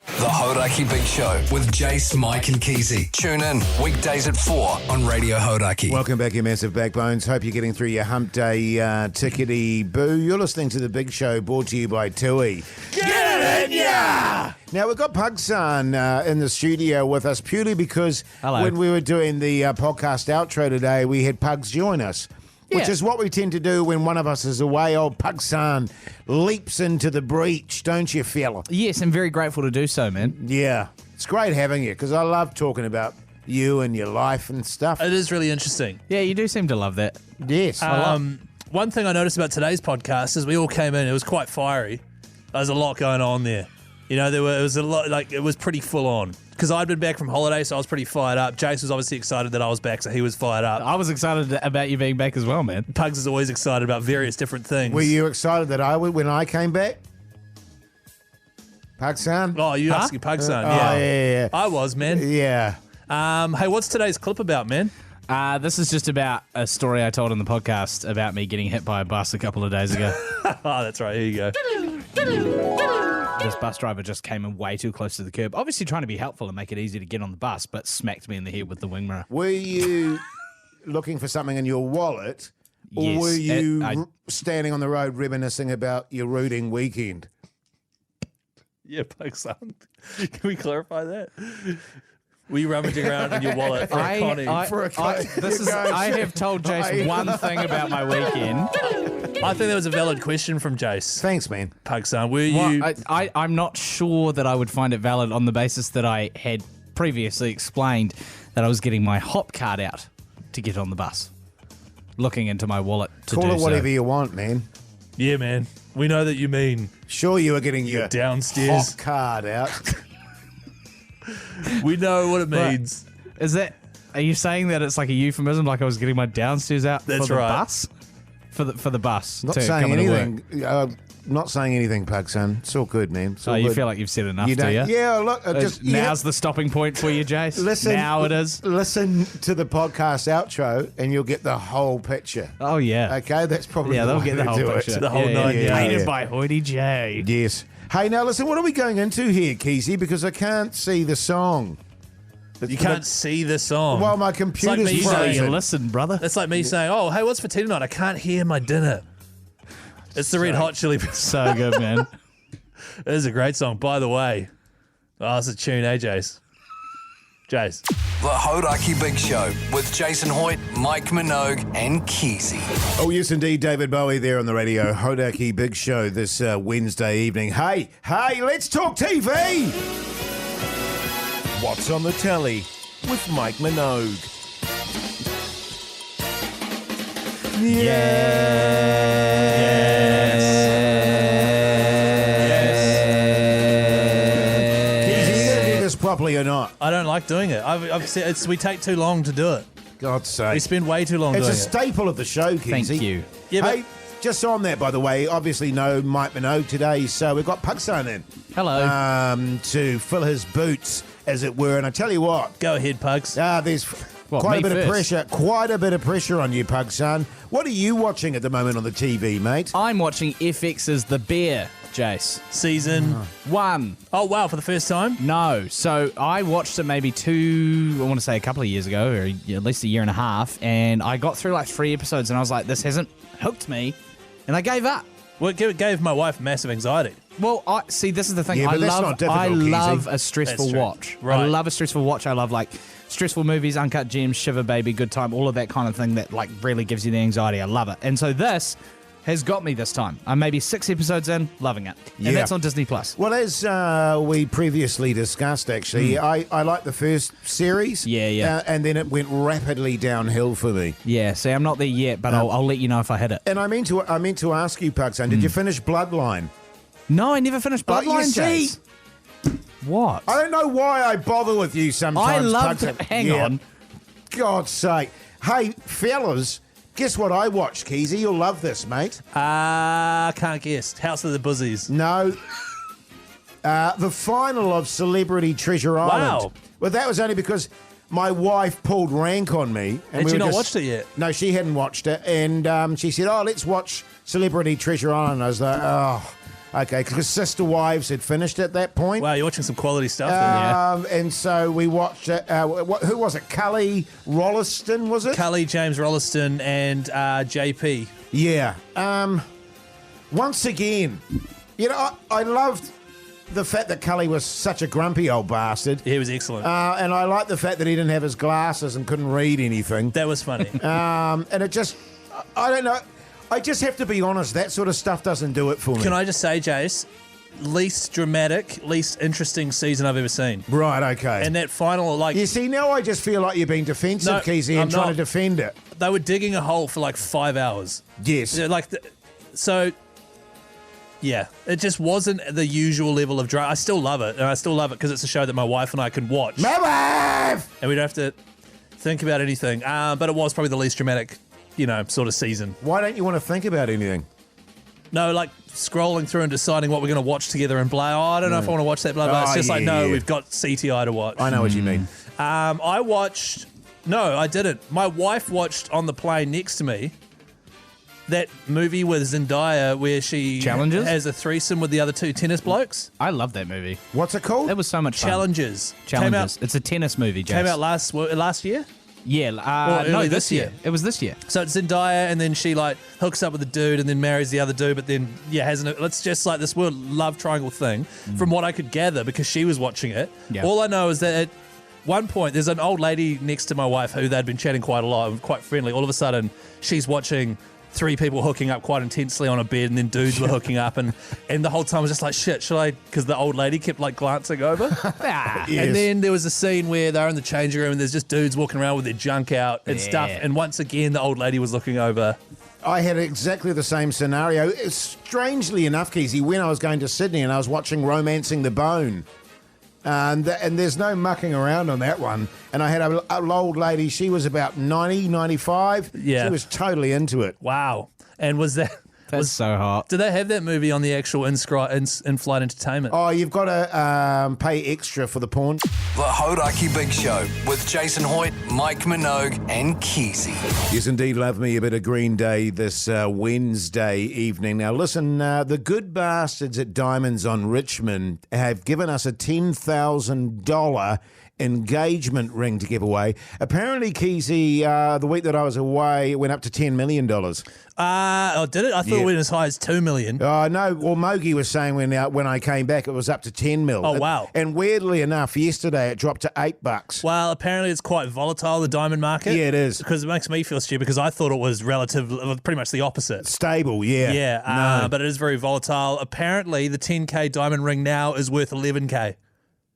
The Hauraki Big Show with Jase, Mike and Keyzie. Tune in weekdays at 4 on Radio Hauraki. Welcome back, you massive backbones. Hope you're getting through your hump day tickety-boo. You're listening to The Big Show, brought to you by Tui. Get it in ya! Now, we've got Pugson in the studio with us purely because when we were doing the podcast outro today, we had Pugs join us. which is what we tend to do when one of us is away. Old Pugsan leaps into the breach, don't you, fella? Yes, I'm very grateful to do so, man. Yeah. It's great having you because I love talking about you and your life and stuff. It is really interesting. Yeah, you do seem to love that. Yes. One thing I noticed about today's podcast is we all came in. It was quite fiery. There's a lot going on there. You know, it was a lot. Like, it was pretty full on. Because I'd been back from holiday, so I was pretty fired up. Jase was obviously excited that I was back, so he was fired up. I was excited about you being back as well, man. Pugs is always excited about various different things. Were you excited that I would when I came back? Pugsan? Oh, you asking Pugsan? Yeah. I was, man. Yeah. Hey, what's today's clip about, man? This is just about a story I told on the podcast about me getting hit by a bus a couple of days ago. Oh, that's right. Here you go. This bus driver just came in way too close to the curb, obviously trying to be helpful and make it easy to get on the bus, but smacked me in the head with the wing mirror. Were you looking for something in your wallet, or Yes, were you standing on the road reminiscing about your rooting weekend? Yeah, Pugsan. Can we clarify that? Were you rummaging around in your wallet for a Connie? I have told Jase one thing about my weekend. I think that was a valid question from Jase. Thanks, man. Pugsan, were you... I'm not sure that I would find it valid on the basis that I had previously explained that I was getting my hop card out to get on the bus. Looking into my wallet to Call do it whatever so. you want, man. Yeah, man. We know that you mean... Sure you were getting your downstairs hop card out. We know what it means. Are you saying that it's like a euphemism, like I was getting my downstairs out That's for the right. bus? For the bus. Not to saying come into work. anything. Not saying anything, Pugsan. It's all good, man. It's all You good. feel like you've said enough, You do you? don't- Yeah, look, Now's the stopping point for you, Jase. Listen, now it is. Listen to the podcast outro, and you'll get the whole picture. Oh yeah. Okay, that's probably Yeah, they'll way get the to whole do picture. It. The whole nine yards. Painted by Hoity J. Yes. Hey, now listen. What are we going into here, Keyzie? Because I can't see the song. You can't see the song. Well, my It's like computer's me frozen. saying, Listen, brother. That's like me saying, oh, hey, what's for tea tonight? I can't hear my dinner. It's the Red Hot Chili Peppers. So good, man. It is a great song, by the way. Oh, it's a tune, eh, Jase? Jase. The Hauraki Big Show with Jason Hoyt, Mike Minogue, and Keyzie. Oh, yes, indeed. David Bowie there on the radio. Hauraki Big Show this Wednesday evening. Hey, let's talk TV. What's on the telly with Mike Minogue? Properly or not? I don't like doing it. I've said we take too long to do it. God's sake. We spend way too long It's doing a staple of the show, Keyzie. Thank you. Yeah, but Hey, just on that, by the way, obviously no Mike Minogue today, so we've got Pugsan in. Hello. To fill his boots, as it were. And I tell you what, go ahead, Pugs. there's quite a bit of pressure. Quite a bit of pressure on you, Pugsan. What are you watching at the moment on the TV, mate? I'm watching FX's The Bear, Jase. Season 1. Oh, wow, for the first time? No. So I watched it maybe a couple of years ago, or at least a year and a half, and I got through like 3 episodes and I was like, this hasn't hooked me, and I gave up. Well, it gave my wife massive anxiety. Well, this is the thing. Yeah, but that's not difficult, I Keyzie. love a stressful That's true. watch. Right. I love a stressful watch. I love like stressful movies, Uncut Gems, Shiver Baby, Good Time, all of that kind of thing that like really gives you the anxiety. I love it. And so this has got me this time. I'm maybe 6 episodes in, loving it. Yeah. And that's on Disney+. Plus. Well, as we previously discussed, actually, I liked the first series. Yeah. And then it went rapidly downhill for me. Yeah, see, I'm not there yet, but I'll let you know if I hit it. And I meant to ask you, Pugsan, did you finish Bloodline? No, I never finished Bloodline, you see? Jase. What? I don't know why I bother with you sometimes. I love Pugsan. Hang on. God's sake. Hey, fellas, guess what I watched, Keyzie? You'll love this, mate. Can't guess. House of the Buzzies. No. The final of Celebrity Treasure Island. Wow. Well, that was only because my wife pulled rank on me. Had you not watched it yet? No, she hadn't watched it. And she said, let's watch Celebrity Treasure Island. I was like, okay, because Sister Wives had finished at that point. Wow, you're watching some quality stuff there. Yeah. And so we watched it. Who was it? Cully Rolliston, was it? Cully, James Rolliston, and JP. Yeah. Once again, I loved the fact that Cully was such a grumpy old bastard. He was excellent. And I liked the fact that he didn't have his glasses and couldn't read anything. That was funny. And it just... I don't know. I just have to be honest. That sort of stuff doesn't do it for me. Can I just say, Jase, least dramatic, least interesting season I've ever seen. Right, okay. And that final, like... You see, now I just feel like you're being defensive, Keyzie, and trying to defend it. They were digging a hole for like 5 hours. Yes. Yeah, it just wasn't the usual level of drama. I still love it, and I still love it because it's a show that my wife and I can watch. My wife! And we don't have to think about anything. But it was probably the least dramatic, sort of season. Why don't you want to think about anything? No, like scrolling through and deciding what we're going to watch together and blah. Oh, I don't know if I want to watch that, blah, blah. It's just we've got CTI to watch. I know what you mean. I watched... No, I didn't. My wife watched on the plane next to me that movie with Zendaya where she has a threesome with the other two tennis blokes. I love that movie. What's it called? That was so much fun. Challenges. It's a tennis movie, Jase. Came out last year? Yeah. No, this year. It was this year. So it's Zendaya, and then she hooks up with the dude and then marries the other dude, but then it's just like this weird love triangle thing from what I could gather because she was watching it. Yeah. All I know is that at one point there's an old lady next to my wife who they'd been chatting quite a lot and quite friendly. All of a sudden she's watching 3 people hooking up quite intensely on a bed, and then dudes were hooking up, and the whole time I was just like, shit, should I? Because the old lady kept glancing over. Yes. And then there was a scene where they're in the changing room and there's just dudes walking around with their junk out and stuff. And once again, the old lady was looking over. I had exactly the same scenario. Strangely enough, Keyzie, when I was going to Sydney and I was watching Romancing the Bone, and there's no mucking around on that one. And I had an old lady, she was about 90, 95. Yeah. She was totally into it. Wow. And was that... That's so hot. Do they have that movie on the actual in-flight entertainment? Oh, you've got to pay extra for the porn. The Hauraki Big Show with Jason Hoyt, Mike Minogue, and Keyzie. Yes, indeed, love me a bit of Green Day this Wednesday evening. Now, listen, the good bastards at Diamonds on Richmond have given us a $10,000 engagement ring to give away. Apparently, Keyzie, the week that I was away, it went up to $10 million. Oh, did it? I thought it went as high as $2 million. Oh, no. Well, Mogi was saying when I came back, it was up to $10 million. Oh, wow. And weirdly enough, yesterday it dropped to $8. Well, apparently it's quite volatile, the diamond market. Yeah, it is. Because it makes me feel stupid because I thought it was pretty much the opposite. Stable, yeah. Yeah, but it is very volatile. Apparently, the 10K diamond ring now is worth $11K.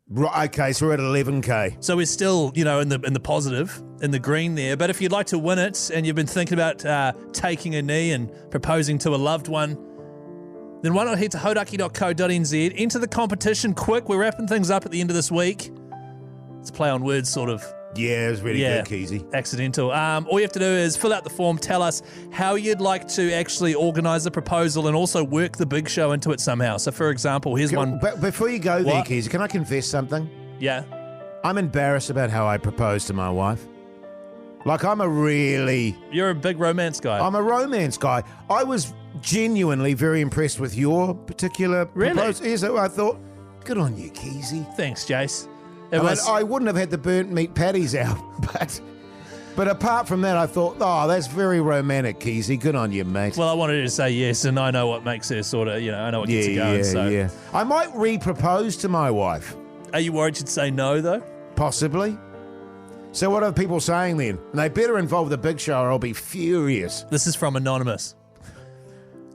Right, okay, so we're at 11K. So we're still, in the positive, in the green there. But if you'd like to win it and you've been thinking about taking a knee and proposing to a loved one, then why not head to hauraki.co.nz, enter the competition quick. We're wrapping things up at the end of this week. It's a play on words, sort of. Yeah, it was really good, Keyzie. Accidental. All you have to do is fill out the form, tell us how you'd like to actually organise the proposal and also work the big show into it somehow. So, for example, here's one. But before you go there, Keyzie, can I confess something? Yeah. I'm embarrassed about how I proposed to my wife. You're a big romance guy. I'm a romance guy. I was genuinely very impressed with your particular proposal. Yes, I thought, good on you, Keyzie. Thanks, Jase. I wouldn't have had the burnt meat patties out, but apart from that, I thought, that's very romantic, Keyzie. Good on you, mate. Well, I wanted her to say yes, and I know what makes her sort of, I know what gets her going. Yeah. I might re-propose to my wife. Are you worried she'd say no, though? Possibly. So what are people saying then? And they better involve the big show or I'll be furious. This is from Anonymous.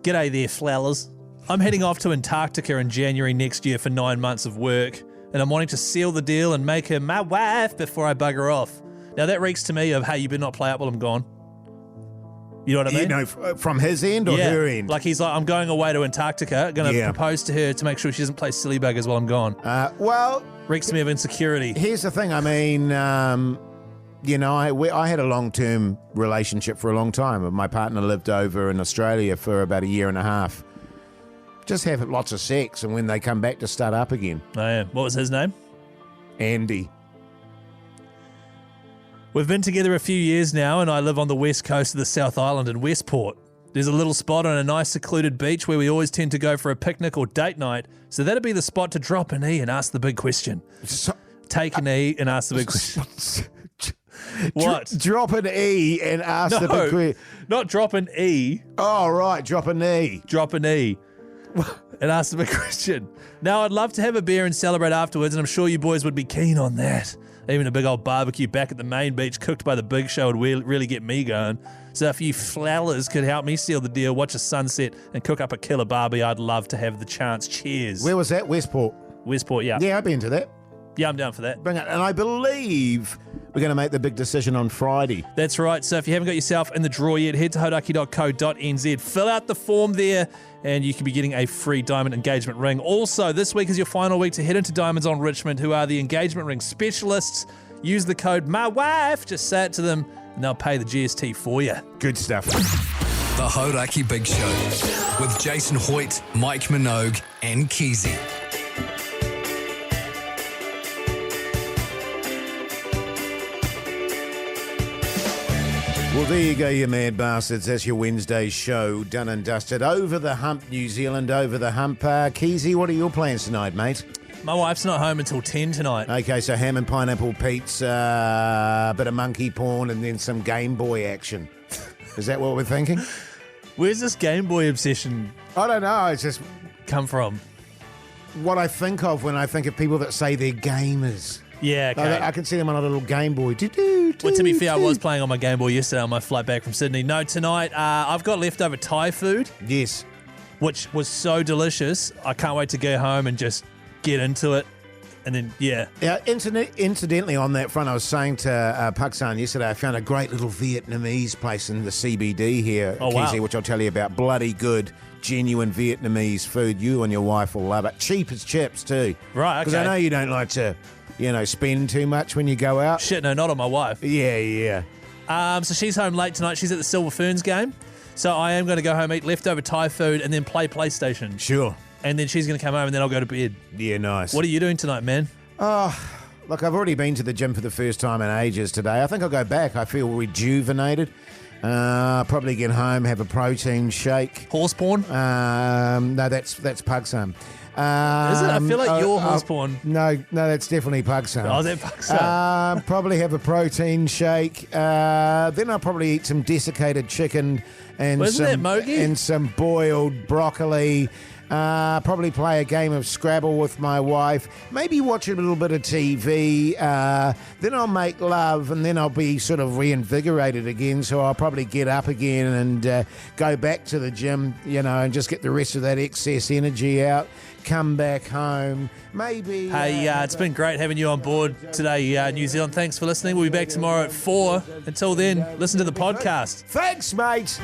G'day there, flowers. I'm heading off to Antarctica in January next year for 9 months of work, and I'm wanting to seal the deal and make her my wife before I bug her off. Now, that reeks to me of, hey, you better not play up while I'm gone. You know what I mean? From his end or her end? Like he's like, I'm going away to Antarctica, going to propose to her to make sure she doesn't play silly buggers while I'm gone. Reeks to me of insecurity. Here's the thing. I mean, I had a long-term relationship for a long time. My partner lived over in Australia for about a year and a half. Just have lots of sex, and when they come back to start up again. Oh, yeah. What was his name? Andy. We've been together a few years now, and I live on the west coast of the South Island in Westport. There's a little spot on a nice secluded beach where we always tend to go for a picnic or date night, so that'd be the spot to drop an E and ask the big question. Take an E and ask the big question. What? Drop an E and ask the big question. Not drop an E. Oh, right, drop an E. Drop an E. And ask them a question. Now, I'd love to have a beer and celebrate afterwards, and I'm sure you boys would be keen on that. Even a big old barbecue back at the main beach cooked by the Big Show would really get me going. So if you flowers could help me seal the deal, watch a sunset and cook up a killer barbie, I'd love to have the chance. Cheers. Where was that? Westport? Westport, yeah. Yeah, I've been to that. Yeah, I'm down for that. Bring it. And I believe we're going to make the big decision on Friday. That's right. So if you haven't got yourself in the draw yet, head to hauraki.co.nz. Fill out the form there and you can be getting a free diamond engagement ring. Also, this week is your final week to head into Diamonds on Richmond, who are the engagement ring specialists. Use the code MYWIFE. Just say it to them and they'll pay the GST for you. Good stuff. The Hauraki Big Show with Jason Hoyt, Mike Minogue and Keyzie. Well, there you go, you mad bastards. That's your Wednesday show, done and dusted. Over the hump, New Zealand, over the hump. Keyzie, what are your plans tonight, mate? My wife's not home until 10 tonight. Okay, so ham and pineapple pizza, a bit of monkey porn, and then some Game Boy action. Is that what we're thinking? Where's this Game Boy obsession I don't know. It's just come from? what I think of when I think of people that say they're gamers. Yeah, okay. I can see them on a little Game Boy. Well, to be fair, I was playing on my Game Boy yesterday on my flight back from Sydney. No, tonight I've got leftover Thai food. Yes. Which was so delicious. I can't wait to go home and just get into it. And then, yeah. Yeah. Incidentally, on that front, I was saying to Paksan yesterday, I found a great little Vietnamese place in the CBD here, Keyzie, which I'll tell you about. Bloody good, genuine Vietnamese food. You and your wife will love it. Cheap as chips, too. Right, okay. Because I know you don't like to, spend too much when you go out. Shit, no, not on my wife. Yeah. So she's home late tonight. She's at the Silver Ferns game. So I am going to go home, eat leftover Thai food, and then play PlayStation. Sure. And then she's going to come home, and then I'll go to bed. Yeah, nice. What are you doing tonight, man? Oh, look, I've already been to the gym for the first time in ages today. I think I'll go back. I feel rejuvenated. Probably get home, have a protein shake. Horse porn? No, that's Pugson. Is it? I feel like you're horse porn. No, that's definitely Pugson. Oh, is that Pugson? Probably have a protein shake. Then I'll probably eat some desiccated chicken and some boiled broccoli. Probably play a game of Scrabble with my wife. Maybe watch a little bit of TV. Then I'll make love, and then I'll be sort of reinvigorated again. So I'll probably get up again and go back to the gym, and just get the rest of that excess energy out. Come back home. Maybe. Hey, it's been great having you on board today, New Zealand. Thanks for listening. We'll be back tomorrow at 4. Until then, listen to the podcast. Thanks, mate.